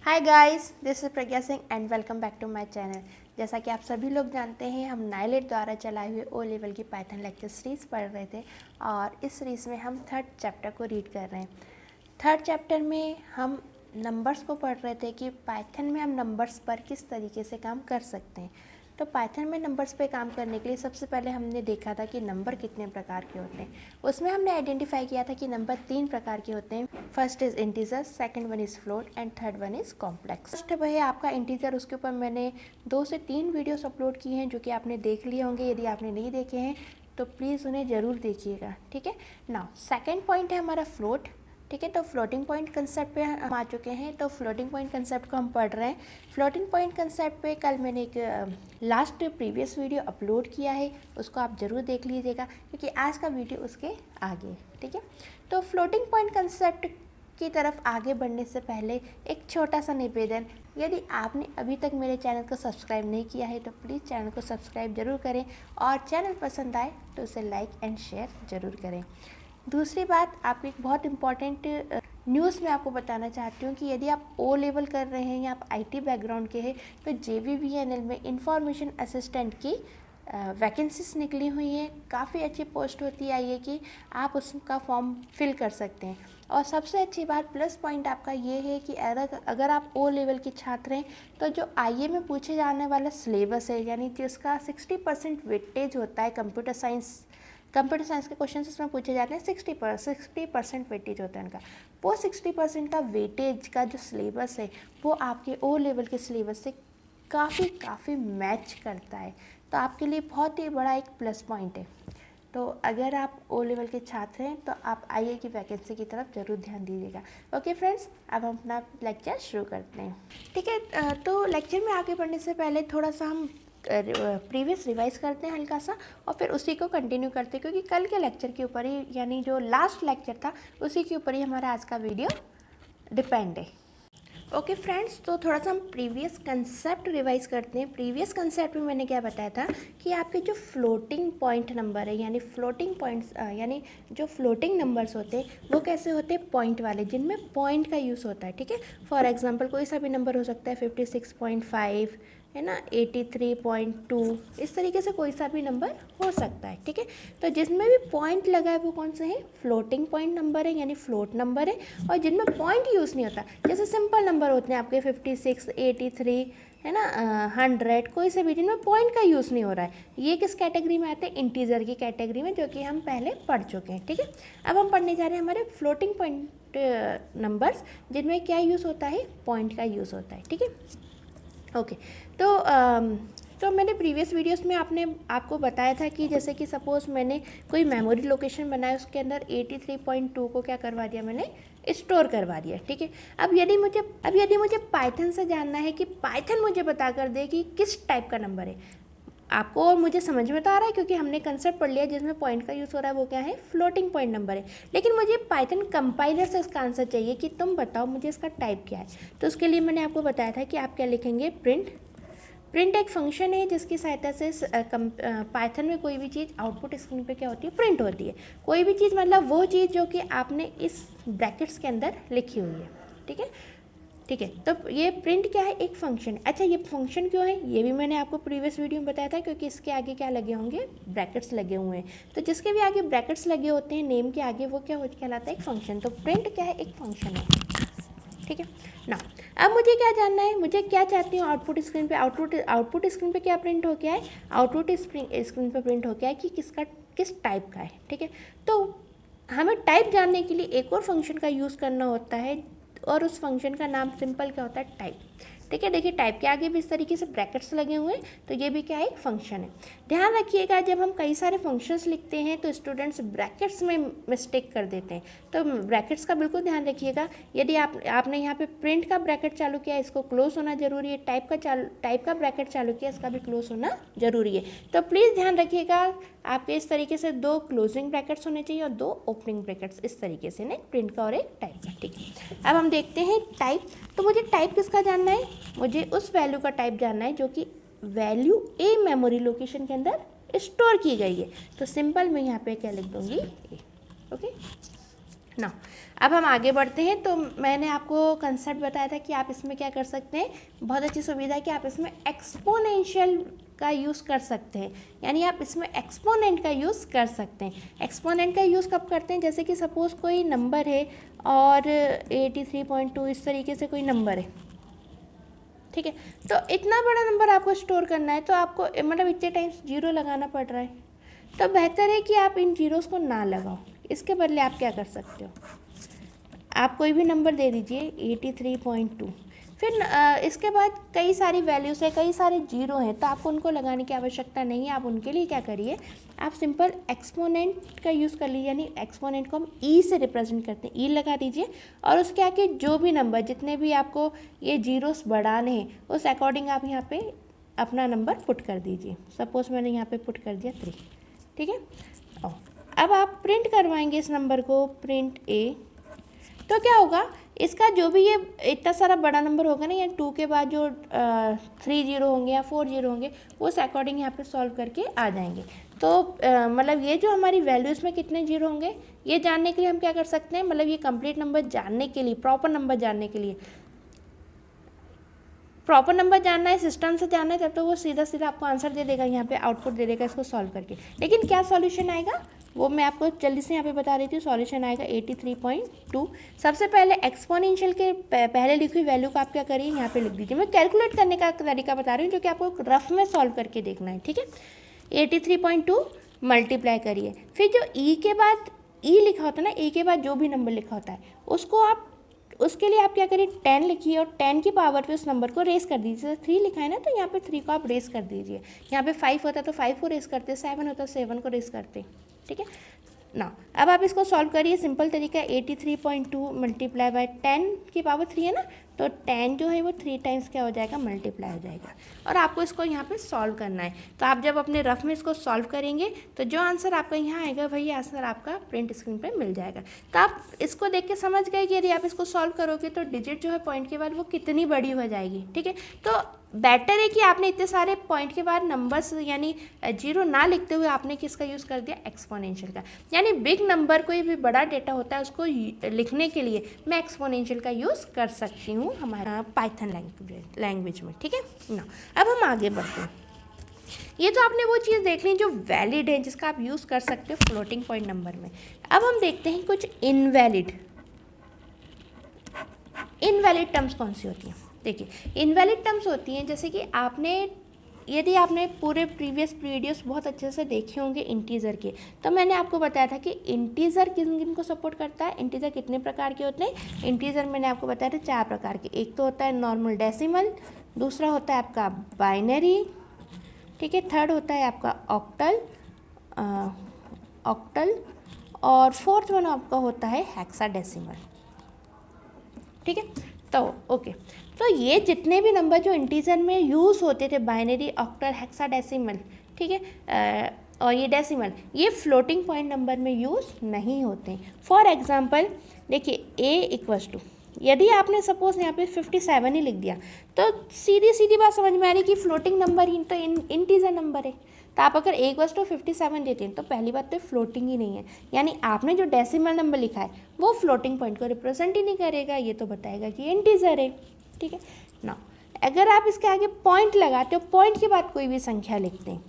Hi guys, this is Pragya Singh and welcome back to my channel. जैसा कि आप सभी लोग जानते हैं, हम नाइलेट द्वारा चलाए हुए ओ लेवल की पाइथन लेक्चर सीरीज़ पढ़ रहे थे और इस सीरीज़ में हम थर्ड चैप्टर को रीड कर रहे हैं। थर्ड चैप्टर में हम नंबर्स को पढ़ रहे थे कि पाइथन में हम नंबर्स पर किस तरीके से काम कर सकते हैं। तो पाइथन में नंबर्स पे काम करने के लिए सबसे पहले हमने देखा था कि नंबर कितने प्रकार के होते हैं। उसमें हमने आइडेंटिफाई किया था कि नंबर 3 प्रकार के होते हैं। First is integer, second one is float and third one is complex. First वह आपका इंटीजर, उसके ऊपर मैंने 2 से 3 वीडियोस अपलोड किए हैं जो कि आपने देख लिए होंगे। यदि आपने नहीं देखे हैं तो प्लीज़ उन्हें ज़रूर देखिएगा, ठीक है। नाउ सेकेंड पॉइंट है हमारा फ्लोट, ठीक है। तो फ्लोटिंग पॉइंट कंसेप्ट पे हम आ चुके हैं। तो फ्लोटिंग पॉइंट कंसेप्ट को हम पढ़ रहे हैं। फ्लोटिंग पॉइंट कंसेप्ट पे कल मैंने एक लास्ट प्रीवियस वीडियो अपलोड किया है, उसको आप ज़रूर देख लीजिएगा क्योंकि आज का वीडियो उसके आगे, ठीक है। तो फ्लोटिंग पॉइंट कंसेप्ट की तरफ आगे बढ़ने से पहले एक छोटा सा निवेदन, यदि आपने अभी तक मेरे चैनल को सब्सक्राइब नहीं किया है तो प्लीज़ चैनल को सब्सक्राइब ज़रूर करें और चैनल पसंद आए तो उसे लाइक एंड शेयर ज़रूर करें। दूसरी बात, आपको एक बहुत इम्पॉर्टेंट न्यूज़ मैं आपको बताना चाहती हूँ कि यदि आप ओ लेवल कर रहे हैं या आप आईटी बैकग्राउंड के हैं तो JVVNL में इंफॉर्मेशन असिस्टेंट की वैकेंसीज निकली हुई हैं। काफ़ी अच्छी पोस्ट होती है ये कि आप उसका फॉर्म फिल कर सकते हैं। और सबसे अच्छी बात, प्लस पॉइंट आपका ये है कि अगर आप ओ लेवल के छात्र हैं तो जो आईए में पूछे जाने वाला सिलेबस है, यानी जिसका 60% वेटेज होता है, कंप्यूटर साइंस के क्वेश्चन इसमें पूछे जाते हैं। 60% वेटेज होता है उनका। वो 60% का वेटेज का जो सिलेबस है वो आपके ओ लेवल के सिलेबस से काफ़ी मैच करता है। तो आपके लिए बहुत ही बड़ा एक प्लस पॉइंट है। तो अगर आप ओ लेवल के छात्र हैं तो आप आईए की वैकेंसी की तरफ ज़रूर ध्यान दीजिएगा। ओके फ्रेंड्स, अब हम अपना लेक्चर शुरू करते हैं, ठीक है। तो लेक्चर में आगे बढ़ने से पहले थोड़ा सा हम प्रीवियस रिवाइज करते हैं हल्का सा और फिर उसी को कंटिन्यू करते हैं क्योंकि कल के लेक्चर के ऊपर ही, यानी जो लास्ट लेक्चर था उसी के ऊपर ही हमारा आज का वीडियो डिपेंड है। ओके फ्रेंड्स, तो थोड़ा सा हम प्रीवियस कंसेप्ट रिवाइज करते हैं। प्रीवियस कंसेप्ट में मैंने क्या बताया था कि आपके जो फ्लोटिंग पॉइंट नंबर है, यानी फ्लोटिंग पॉइंट्स, यानी जो फ्लोटिंग नंबर्स होते हैं वो कैसे होते हैं, पॉइंट वाले, जिनमें पॉइंट का यूज़ होता है, ठीक है। फॉर एग्जांपल कोई सा भी नंबर हो सकता है, 56.5 है ना, 83.2, इस तरीके से कोई सा भी नंबर हो सकता है, ठीक है। तो जिसमें भी पॉइंट लगा है वो कौन से हैं, फ्लोटिंग पॉइंट नंबर है, यानी फ्लोट नंबर है। और जिनमें पॉइंट यूज़ नहीं होता, जैसे सिंपल नंबर होते हैं आपके 56, 83 है ना, 100, कोई से भी जिनमें पॉइंट का यूज़ नहीं हो रहा है, ये किस कैटेगरी में आते हैं, इंटीजर की कैटेगरी में, जो कि हम पहले पढ़ चुके हैं, ठीक है। अब हम पढ़ने जा रहे हैं हमारे फ्लोटिंग पॉइंट नंबर्स, जिनमें क्या यूज़ होता है, पॉइंट का यूज़ होता है, ठीक है। ओके, तो मैंने प्रीवियस वीडियोस में आपको बताया था कि जैसे कि सपोज़ मैंने कोई मेमोरी लोकेशन बनाया, उसके अंदर 83.2 को क्या करवा दिया, मैंने स्टोर करवा दिया, ठीक है। अब यदि मुझे पाइथन से जानना है कि पाइथन मुझे बता कर दे कि किस टाइप का नंबर है, आपको और मुझे समझ में तो आ रहा है क्योंकि हमने कंसेप्ट पढ़ लिया जिसमें पॉइंट का यूज़ हो रहा है, वो क्या है, फ्लोटिंग पॉइंट नंबर है। लेकिन मुझे पाइथन कंपाइलर से इसका आंसर चाहिए कि तुम बताओ मुझे इसका टाइप क्या है। तो उसके लिए मैंने आपको बताया था कि आप क्या लिखेंगे, प्रिंट एक फंक्शन है जिसकी सहायता से पाइथन में कोई भी चीज़ आउटपुट स्क्रीन पे क्या होती है, प्रिंट होती है। कोई भी चीज़ मतलब वो चीज़ जो कि आपने इस ब्रैकेट्स के अंदर लिखी हुई है, ठीक है, ठीक है। तो ये प्रिंट क्या है, एक फंक्शन। अच्छा, ये फंक्शन क्यों है, ये भी मैंने आपको प्रीवियस वीडियो में बताया था, क्योंकि इसके आगे क्या लगे होंगे, ब्रैकेट्स लगे हुए हैं। तो जिसके भी आगे ब्रैकेट्स लगे होते हैं नेम के आगे, वो क्या कहलाता है, एक फंक्शन। तो प्रिंट क्या है, एक फंक्शन है, ठीक है ना। अब मुझे क्या जानना है, मुझे क्या चाहती हूँ आउटपुट स्क्रीन पे, आउटपुट स्क्रीन पे क्या प्रिंट हो गया है, आउटपुट स्क्रीन पे प्रिंट हो गया है कि किस टाइप का है, ठीक है। तो हमें टाइप जानने के लिए एक और फंक्शन का यूज़ करना होता है और उस फंक्शन का नाम सिंपल क्या होता है, टाइप, ठीक है। देखिए टाइप के आगे भी इस तरीके से ब्रैकेट्स लगे हुए हैं, तो ये भी क्या है, एक फंक्शन है। ध्यान रखिएगा, जब हम कई सारे फंक्शंस लिखते हैं तो स्टूडेंट्स ब्रैकेट्स में मिस्टेक कर देते हैं, तो ब्रैकेट्स का बिल्कुल ध्यान रखिएगा। यदि आपने यहाँ पे प्रिंट का ब्रैकेट चालू किया, इसको क्लोज होना जरूरी है, टाइप का ब्रैकेट चालू किया, इसका भी क्लोज होना जरूरी है। तो प्लीज़ ध्यान रखिएगा, आपके इस तरीके से 2 क्लोजिंग ब्रैकेट्स होने चाहिए और 2 ओपनिंग ब्रैकेट्स, इस तरीके से, ना, प्रिंट का और एक टाइप का, ठीक है। अब हम देखते हैं टाइप। तो मुझे टाइप किसका जानना है, मुझे उस वैल्यू का टाइप जानना है जो कि वैल्यू ए मेमोरी लोकेशन के अंदर स्टोर की गई है। तो सिंपल मैं यहाँ पे क्या लिख दूंगी, ए, ओके। ना। अब हम आगे बढ़ते हैं। तो मैंने आपको कंसेप्ट बताया था कि आप इसमें क्या कर सकते हैं, बहुत अच्छी सुविधा है कि आप इसमें एक्सपोनेंशियल का यूज़ कर सकते हैं, यानी आप इसमें एक्सपोनेंट का यूज़ कर सकते हैं। एक्सपोनेंट का यूज़ कब करते हैं, जैसे कि सपोज़ कोई नंबर है और 83.2 इस तरीके से कोई नंबर है, ठीक है। तो इतना बड़ा नंबर आपको स्टोर करना है तो आपको मतलब इतने टाइम्स जीरो लगाना पड़ रहा है, तो बेहतर है कि आप इन जीरोस को ना लगाओ। इसके बदले आप क्या कर सकते हो, आप कोई भी नंबर दे दीजिए 83.2, फिर इसके बाद कई सारी वैल्यूज़ है, कई सारे जीरो हैं, तो आपको उनको लगाने की आवश्यकता नहीं है। आप उनके लिए क्या करिए, आप सिंपल एक्सपोनेंट का यूज़ कर लीजिए, यानी एक्सपोनेंट को हम ई से रिप्रेजेंट करते हैं, ई लगा दीजिए और उसके आगे जो भी नंबर, जितने भी आपको ये जीरोस बढ़ाने हैं उस अकॉर्डिंग आप यहाँ पे अपना नंबर पुट कर दीजिए। सपोज़ मैंने यहाँ पे पुट कर दिया 3, ठीक है। अब आप प्रिंट करवाएंगे इस नंबर को, प्रिंट ए, तो क्या होगा, इसका जो भी ये इतना सारा बड़ा नंबर होगा ना, या 2 के बाद जो 3 जीरो होंगे या 4 जीरो होंगे, वो उस अकॉर्डिंग यहाँ पे सॉल्व करके आ जाएंगे। तो मतलब ये जो हमारी वैल्यूज़ में कितने जीरो होंगे ये जानने के लिए हम क्या कर सकते हैं, मतलब ये कंप्लीट नंबर जानने के लिए, प्रॉपर नंबर जानने के लिए, प्रॉपर नंबर जानना है, सिस्टम से जानना है, तब तो वो सीधा सीधा आपको आंसर दे देगा, यहाँ पे आउटपुट दे देगा इसको सॉल्व करके। लेकिन क्या सॉल्यूशन आएगा वो मैं आपको जल्दी से यहाँ पे बता रही थी। सॉल्यूशन आएगा 83.2। सबसे पहले एक्सपोनेंशियल के पहले लिखी हुई वैल्यू को आप क्या करिए, यहाँ पे लिख दीजिए। मैं कैलकुलेट करने का तरीका बता रही हूँ जो कि आपको रफ में सॉल्व करके देखना है, ठीक है। 83.2 मल्टीप्लाई करिए, फिर जो ई के बाद ई लिखा होता है ना, ई के बाद जो भी नंबर लिखा होता है उसको आप, उसके लिए आप क्या करिए 10 लिखिए और 10 की पावर पे उस नंबर को रेस कर दीजिए। 3 लिखा है ना, तो यहाँ पे 3 को आप रेस कर दीजिए। यहाँ पे 5 होता है तो 5 को रेस करते, 7 होता है 7 को रेस करते, ठीक है ना। अब आप इसको सॉल्व करिए, सिंपल तरीका 83.2 मल्टीप्लाई बाय 10 की पावर 3 है ना, तो 10 जो है वो 3 टाइम्स क्या हो जाएगा, मल्टीप्लाई हो जाएगा। और आपको इसको यहाँ पे सॉल्व करना है। तो आप जब अपने रफ में इसको सॉल्व करेंगे तो जो आंसर आपका यहाँ आएगा वही आंसर आपका प्रिंट स्क्रीन पे मिल जाएगा। तो आप इसको देख के समझ गए कि यदि आप इसको सॉल्व करोगे तो डिजिट जो है पॉइंट के बाद वो कितनी बड़ी हो जाएगी, ठीक है। तो बेटर है कि आपने इतने सारे पॉइंट के बाद नंबर्स यानी जीरो ना लिखते हुए आपने किसका यूज़ कर दिया, एक्सपोनेंशियल का। यानी बिग नंबर कोई भी बड़ा डेटा होता है उसको लिखने के लिए मैं एक्सपोनेंशियल का यूज़ कर सकती हूँ हमारा पाइथन लैंग्वेज में, ठीक है ना। अब हम आगे बढ़ते हैं। ये तो आपने वो चीज़ देख ली जो वैलिड है, जिसका आप यूज़ कर सकते हो फ्लोटिंग पॉइंट नंबर में। अब हम देखते हैं कुछ इनवैलिड टर्म्स कौन सी होती हैं। देखिए इनवैलिड टर्म्स होती हैं जैसे कि यदि आपने पूरे प्रीवियस वीडियोस बहुत अच्छे से देखे होंगे इंटीजर के, तो मैंने आपको बताया था कि इंटीजर किन किन को सपोर्ट करता है, इंटीजर कितने प्रकार के होते हैं। इंटीजर मैंने आपको बताया था 4 प्रकार के। एक तो होता है नॉर्मल डेसिमल, दूसरा होता है आपका बाइनरी, ठीक है, थर्ड होता है आपका ऑक्टल और फोर्थ वन आपका होता है हेक्साडेसिमल, ठीक है। तो ओके, तो ये जितने भी नंबर जो इंटीजर में यूज़ होते थे, बाइनरी, ऑक्टल, हेक्साडेसिमल, ठीक है, और ये डेसिमल, ये फ्लोटिंग पॉइंट नंबर में यूज़ नहीं होते। फॉर एग्जांपल देखिए a = यदि आपने सपोज यहाँ पे 57 ही लिख दिया तो सीधी बात समझ में आ रही कि फ्लोटिंग नंबर ही तो इंटीजर नंबर है। तो आप अगर a = 57 देते हैं तो पहली बात तो फ्लोटिंग ही नहीं है, यानी आपने जो डेसिमल नंबर लिखा है वो फ्लोटिंग पॉइंट को रिप्रेजेंट ही नहीं करेगा, ये तो बताएगा कि इंटीजर है, ठीक है ना। अगर आप इसके आगे पॉइंट लगाते हो, पॉइंट के बाद कोई भी संख्या लिखते हैं,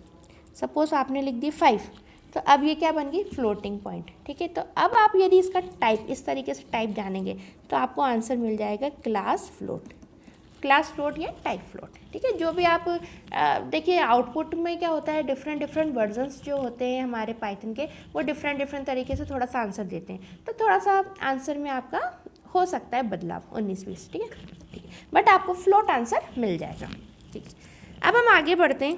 सपोज आपने लिख दी 5, तो अब ये क्या बन गई, फ्लोटिंग पॉइंट, ठीक है। तो अब आप यदि इसका टाइप इस तरीके से टाइप जानेंगे तो आपको आंसर मिल जाएगा क्लास फ्लोट या टाइप फ्लोट, ठीक है। जो भी आप देखिए आउटपुट में क्या होता है, डिफरेंट वर्जन्स जो होते हैं हमारे पाइथन के, वो डिफरेंट तरीके से थोड़ा सा आंसर देते हैं, तो थोड़ा सा आंसर में आपका हो सकता है बदलाव 19-20, ठीक है, बट आपको फ्लोट आंसर मिल जाएगा, ठीक है। अब हम आगे बढ़ते हैं,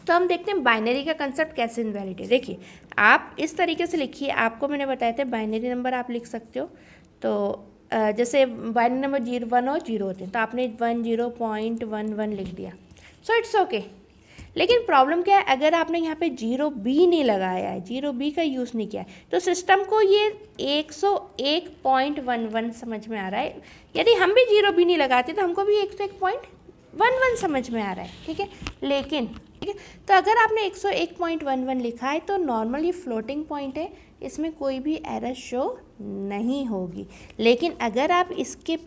तो हम देखते हैं बाइनरी का कंसेप्ट कैसे इनवैलिड है। देखिए आप इस तरीके से लिखिए, आपको मैंने बताया था बाइनरी नंबर आप लिख सकते हो, तो जैसे बाइनरी नंबर 1 और 0 होते हैं, तो आपने 10.11 लिख दिया, सो इट्स ओके। लेकिन प्रॉब्लम क्या है, अगर आपने यहाँ पे 0B नहीं लगाया है, 0B का यूज़ नहीं किया है, तो सिस्टम को ये 101.11 समझ में आ रहा है। यदि हम भी 0B नहीं लगाते तो हमको भी 101.11 समझ में आ रहा है, ठीक है। लेकिन ठीक है, तो अगर आपने 101.11 लिखा है तो नॉर्मली फ्लोटिंग पॉइंट है, इसमें कोई भी एरर शो नहीं होगी। लेकिन अगर आप इसके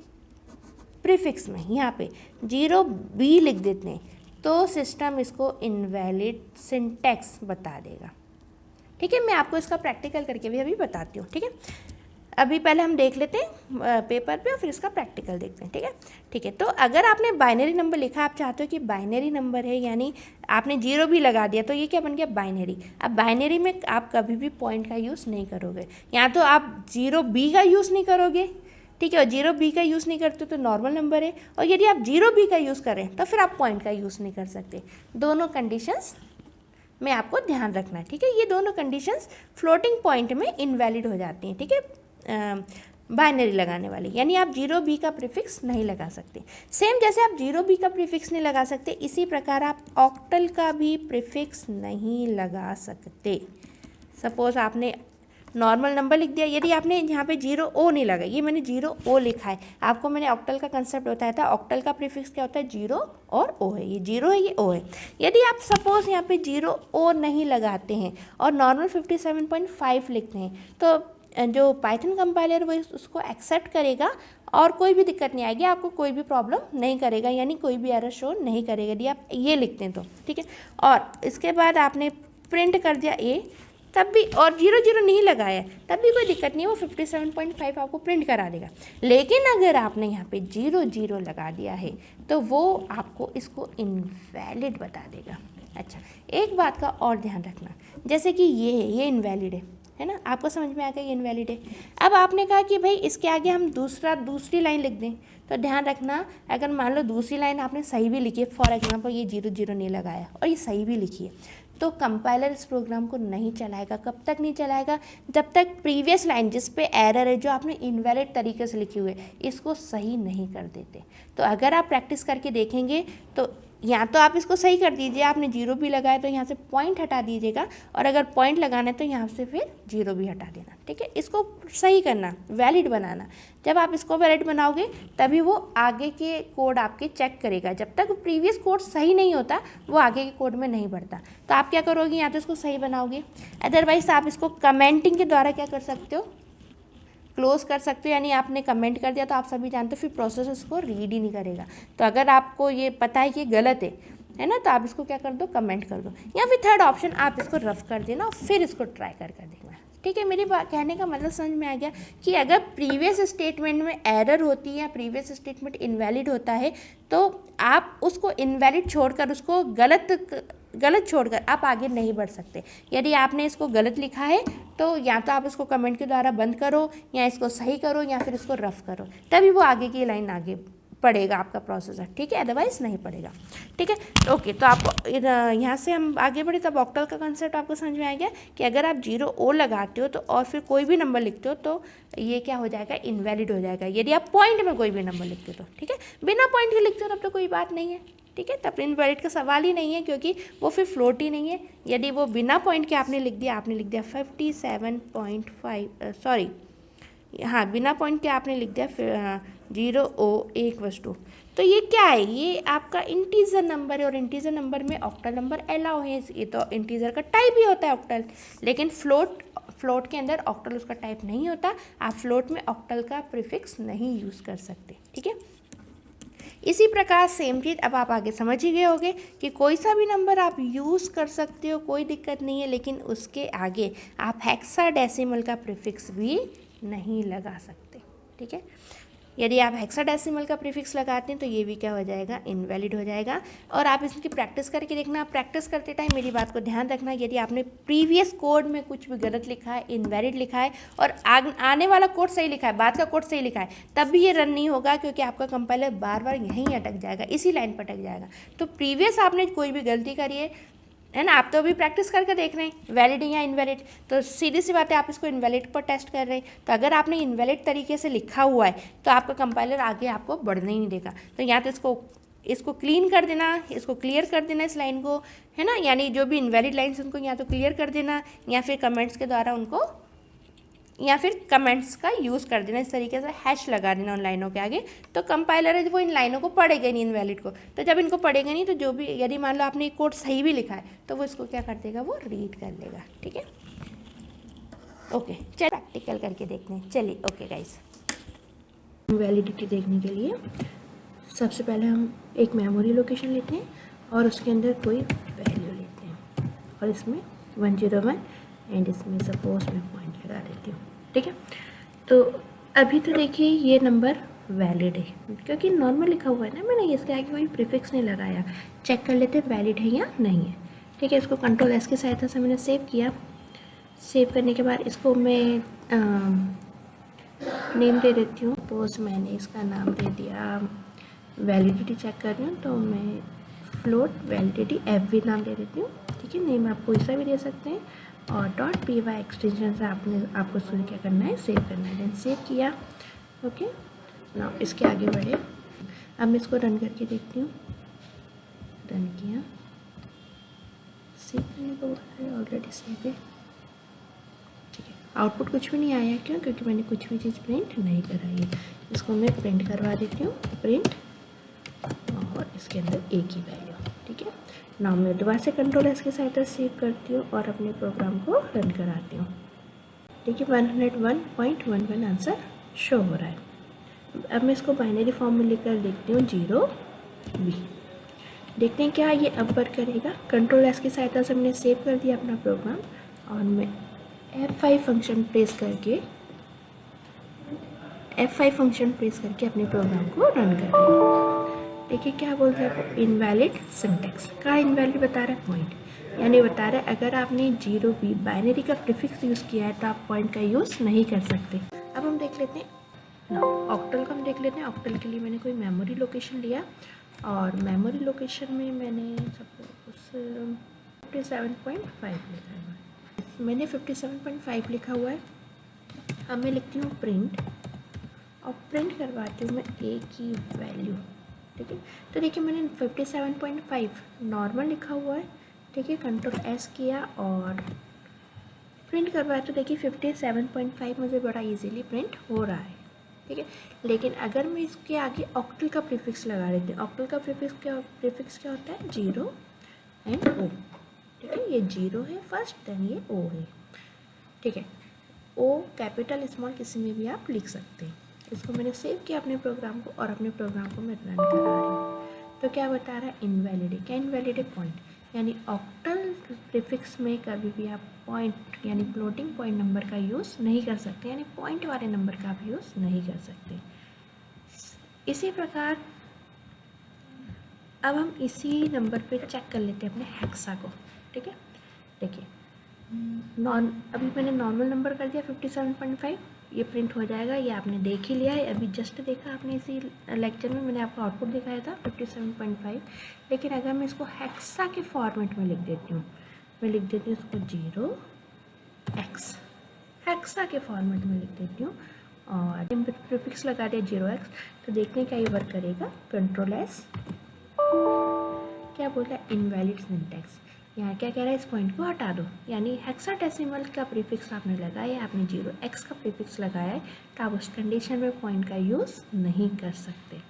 प्रीफिक्स में यहाँ पे 0B लिख देते हैं तो सिस्टम इसको इनवैलिड सिंटैक्स बता देगा। ठीक है, मैं आपको इसका प्रैक्टिकल करके भी अभी बताती हूँ। ठीक है, अभी पहले हम देख लेते हैं पेपर पे और फिर इसका प्रैक्टिकल देखते हैं। ठीक है, ठीक है। तो अगर आपने बाइनरी नंबर लिखा, आप चाहते हो कि बाइनरी नंबर है यानी आपने 0 भी लगा दिया तो ये क्या बन गया, बाइनरी। अब बाइनरी में आप कभी भी पॉइंट का यूज़ नहीं करोगे, या तो आप 0B का यूज़ नहीं करोगे, ठीक है, और 0B का यूज़ नहीं करते तो नॉर्मल नंबर है, और यदि आप 0B का यूज़ करें तो फिर आप पॉइंट का यूज़ नहीं कर सकते। दोनों कंडीशंस में आपको ध्यान रखना है। ठीक है, ये दोनों कंडीशंस फ्लोटिंग पॉइंट में इनवैलिड हो जाती हैं। ठीक है, बाइनरी लगाने वाली, यानी आप 0B का प्रीफिक्स नहीं लगा सकते। सेम जैसे आप 0B का प्रीफिक्स नहीं लगा सकते, इसी प्रकार आप ऑक्टल का भी प्रीफिक्स नहीं लगा सकते। सपोज आपने नॉर्मल नंबर लिख दिया, यदि आपने यहाँ पे 0O नहीं लगा, ये मैंने 0O लिखा है, आपको मैंने ऑक्टल का कंसेप्ट बताया था। ऑक्टल का प्रीफिक्स क्या होता है, 0 और O है, ये 0 है, ये O है। यदि आप सपोज यहाँ पे 0O नहीं लगाते हैं और नॉर्मल 57.5 लिखते हैं तो जो पाइथन कंपाइलर वो उसको एक्सेप्ट करेगा और कोई भी दिक्कत नहीं आएगी, आपको कोई भी प्रॉब्लम नहीं करेगा, यानी कोई भी एरर शो नहीं करेगा यदि आप ये लिखते हैं तो। ठीक है, और इसके बाद आपने प्रिंट कर दिया A, तब भी, और 0 नहीं लगाया तब भी कोई दिक्कत नहीं है, वो 57.5 आपको प्रिंट करा देगा। लेकिन अगर आपने यहाँ पे 0 लगा दिया है तो वो आपको इसको इनवैलिड बता देगा। अच्छा, एक बात का और ध्यान रखना, जैसे कि ये इनवैलिड है ना, आपको समझ में आ गया ये इनवैलिड है। अब आपने कहा कि भाई इसके आगे हम दूसरी लाइन लिख दें, तो ध्यान रखना, अगर मान लो दूसरी लाइन आपने सही भी लिखी है, फॉर एग्जांपल ये 0 नहीं लगाया और ये सही भी लिखी है, तो कंपाइलर इस प्रोग्राम को नहीं चलाएगा। कब तक नहीं चलाएगा, जब तक प्रीवियस लाइन जिस पे एरर है, जो आपने इनवैलिड तरीके से लिखी हुई है, इसको सही नहीं कर देते। तो अगर आप प्रैक्टिस करके देखेंगे तो या तो आप इसको सही कर दीजिए, आपने 0 भी लगाया तो यहाँ से पॉइंट हटा दीजिएगा, और अगर पॉइंट लगाना है तो यहाँ से फिर 0 भी हटा देना। ठीक है, इसको सही करना, वैलिड बनाना। जब आप इसको वैलिड बनाओगे तभी वो आगे के कोड आपके चेक करेगा। जब तक प्रीवियस कोड सही नहीं होता वो आगे के कोड में नहीं बढ़ता। तो आप क्या करोगे, या तो इसको सही बनाओगे, अदरवाइज आप इसको कमेंटिंग के द्वारा क्या कर सकते हो, क्लोज कर सकते हो, यानी आपने कमेंट कर दिया तो आप सभी जानते हो फिर प्रोसेस उसको रीड ही नहीं करेगा। तो अगर आपको ये पता है कि गलत है ना, तो आप इसको क्या कर दो, कमेंट कर दो, या फिर थर्ड ऑप्शन आप इसको रफ कर देना और फिर इसको ट्राई कर देखना। ठीक है, मेरी बात कहने का मतलब समझ में आ गया कि अगर प्रीवियस स्टेटमेंट में एरर होती है या प्रीवियस स्टेटमेंट इनवैलिड होता है तो आप उसको इनवैलिड छोड़कर, उसको गलत छोड़कर आप आगे नहीं बढ़ सकते। यदि आपने इसको गलत लिखा है तो या तो आप इसको कमेंट के द्वारा बंद करो, या इसको सही करो, या फिर इसको रफ करो, तभी वो आगे की लाइन आगे पड़ेगा आपका प्रोसेसर। ठीक है, अदरवाइज नहीं पड़ेगा। ठीक है, ओके, तो आपको यहाँ से हम आगे बढ़े, तब ऑक्टल का कंसेप्ट आपको समझ में आ गया कि अगर आप 0O लगाते हो तो और फिर कोई भी नंबर लिखते हो तो ये क्या हो जाएगा, इनवैलिड हो जाएगा। यदि आप पॉइंट में कोई भी नंबर लिखते हो तो, ठीक है, बिना पॉइंट के लिखते हो तब तो कोई बात नहीं है। ठीक है, तब इनवैलिड का सवाल ही नहीं है, क्योंकि वो फिर फ्लोट ही नहीं है। यदि वो बिना पॉइंट के आपने लिख दिया 57.5, सॉरी, हाँ, बिना पॉइंट के आपने लिख दिया 0O1 तो ये क्या है, ये आपका इंटीजर नंबर है, और इंटीजर नंबर में ऑक्टल नंबर अलाउ है। ये तो इंटीजर का टाइप ही होता है ऑक्टल, लेकिन फ्लोट के अंदर ऑक्टल उसका टाइप नहीं होता। आप फ्लोट में ऑक्टल का प्रीफिक्स नहीं यूज़ कर सकते। ठीक है, इसी प्रकार सेम चीज़ अब आप आगे समझ ही गए होंगे कि कोई सा भी नंबर आप यूज़ कर सकते हो, कोई दिक्कत नहीं है, लेकिन उसके आगे आप हेक्साडेसिमल का प्रीफिक्स भी नहीं लगा सकते। ठीक है, यदि आप हेक्साडेसिमल का प्रीफिक्स लगाते हैं तो ये भी क्या हो जाएगा, इनवैलिड हो जाएगा। और आप इसकी प्रैक्टिस करके देखना। प्रैक्टिस करते टाइम मेरी बात को ध्यान रखना, यदि आपने प्रीवियस कोड में कुछ भी गलत लिखा है, इनवैलिड लिखा है, और आने वाला कोड सही लिखा है, बाद का कोड सही लिखा है, तब भी ये रन नहीं होगा, क्योंकि आपका कंपाइलर बार बार यहीं अटक जाएगा, इसी लाइन पर अटक जाएगा। तो प्रीवियस आपने कोई भी गलती करी है ना, आप तो अभी प्रैक्टिस करके देख रहे हैं वैलिड या इनवैलिड, तो सीधी सी बात है आप इसको इनवैलिड पर टेस्ट कर रहे हैं। तो अगर आपने इनवैलिड तरीके से लिखा हुआ है तो आपका कंपाइलर आगे आपको बढ़ने ही नहीं देगा। तो या तो इसको क्लीन कर देना, इसको क्लियर कर देना इस लाइन को, है ना, यानी जो भी इनवैलिड लाइन्स उनको या तो क्लियर कर देना, या फिर कमेंट्स के द्वारा उनको, या फिर कमेंट्स का यूज़ कर देना, इस तरीके से हैश लगा देना उन लाइनों के आगे। तो कंपाइलर है वो इन लाइनों को पढ़ेगा नहीं, इनवैलिड को। तो जब इनको पढ़ेगा नहीं तो जो भी, यदि मान लो आपने एक कोड सही भी लिखा है तो वो इसको क्या कर देगा, वो रीड कर लेगा। ठीक है, ओके, चल प्रैक्टिकल करके देखते हैं। चलिए ओके गाइस, वैलिडिटी देखने के लिए सबसे पहले हम एक मेमोरी लोकेशन लेते हैं और उसके अंदर कोई वैल्यू लेते हैं और इसमें 101 एंड इसमें सपोज मैं पॉइंट लगा देती हूँ। ठीक है, तो अभी तो देखिए ये नंबर वैलिड है क्योंकि नॉर्मल लिखा हुआ है ना, मैंने इसके आगे कोई प्रीफिक्स नहीं लगाया। चेक कर लेते हैं वैलिड है या नहीं है। ठीक है, इसको कंट्रोल एस की सहायता से मैंने सेव किया। सेव करने के बाद इसको मैं नेम दे देती हूँ। सपोज मैंने इसका नाम दे दिया, वैलिडिटी चेक कर रही हूँ तो मैं फ्लोट वैलिडिटी FV नाम दे देती हूँ। ठीक है, नेम आप कोई सा भी दे सकते हैं और .py एक्सटेंशन से आपको शुरू क्या करना है, सेव करना है। देन सेव किया। ओके, ना इसके आगे बढ़े। अब मैं इसको रन करके देखती हूँ। रन किया, सेव करने को बोला, ऑलरेडी सेव है। ठीक है, आउटपुट कुछ भी नहीं आया। क्यों? क्योंकि मैंने कुछ भी चीज़ प्रिंट नहीं कराई है। इसको मैं प्रिंट करवा देती हूँ, प्रिंट, और इसके अंदर एक ही वैल्यू। ठीक है, नाउ मैं दोबारा से कंट्रोल एस की सहायता से सेव करती हूँ और अपने प्रोग्राम को रन कराती हूँ। ठीक है, 101.11 आंसर शो हो रहा है। अब मैं इसको बाइनरी फॉर्म में लेकर देखती हूँ 0B। देखते हैं क्या ये अब वर्क करेगा। कंट्रोल एस की सहायता से मैंने सेव कर दिया अपना प्रोग्राम और मैं F5 फंक्शन प्रेस करके अपने प्रोग्राम को रन कर रही हूँ। देखिए क्या बोल रहा है, इनवैलिड सिंटैक्स। कहाँ इनवैलिड बता रहा है? पॉइंट, यानी बता रहा है अगर आपने 0B बाइनरी का प्रीफिक्स यूज़ किया है तो आप पॉइंट का यूज़ नहीं कर सकते। अब हम देख लेते हैं ऑक्टल का। हम देख लेते हैं ऑक्टल के लिए मैंने कोई मेमोरी लोकेशन लिया और मेमोरी लोकेशन में मैंने सपोज 57.5 लिखा हुआ है। मैंने 57.5 लिखा हुआ है। अब मैं लिखती हूँ प्रिंट और प्रिंट करवाती हूँ मैं एक ही वैल्यू। ठीक है, तो देखिए मैंने 57.5 नॉर्मल लिखा हुआ है। ठीक है, कंट्रोल एस किया और प्रिंट करवाया तो देखिए 57.5 मुझे बड़ा इजीली प्रिंट हो रहा है। ठीक है, लेकिन अगर मैं इसके आगे ऑक्टल का प्रीफिक्स लगा देती हूँ, ऑक्टल का प्रीफिक्स क्या होता है? 0 एंड O। ठीक है, ये 0 है फर्स्ट, देन ये O है। ठीक है, O कैपिटल स्मॉल किसी में भी आप लिख सकते हैं। इसको मैंने सेव किया अपने प्रोग्राम को और अपने प्रोग्राम को मैं रन करा रही हूँ। तो क्या बता रहा है? इनवैलिड है। क्या इनवैलिड है? पॉइंट, यानी ऑक्टल प्रीफिक्स में कभी भी आप पॉइंट यानी फ्लोटिंग पॉइंट नंबर का यूज़ नहीं कर सकते, यानी पॉइंट वाले नंबर का आप यूज़ नहीं कर सकते। इसी प्रकार अब हम इसी नंबर पे चेक कर लेते हैं अपने हेक्सा को। ठीक है, देखिए अभी मैंने नॉर्मल नंबर कर दिया 57.5, ये प्रिंट हो जाएगा। ये आपने देख ही लिया है, अभी जस्ट देखा आपने इसी लेक्चर में, मैंने आपको आउटपुट दिखाया था 57.5। लेकिन अगर मैं इसको हेक्सा के फॉर्मेट में लिख देती हूँ, मैं लिख देती हूँ इसको 0x, हेक्सा के फॉर्मेट में लिख देती हूँ और प्रीफिक्स लगा दिया 0x। तो देखते हैं क्या ये वर्क करेगा। कंट्रोल एस, क्या बोल रहा है? Invalid syntax. यहाँ क्या कह रहा है? इस पॉइंट को हटा दो, यानी हेक्साडेसिमल का प्रीफिक्स आपने लगाया, आपने 0x का प्रीफिक्स लगाया है तो आप उस कंडीशन में पॉइंट का यूज़ नहीं कर सकते।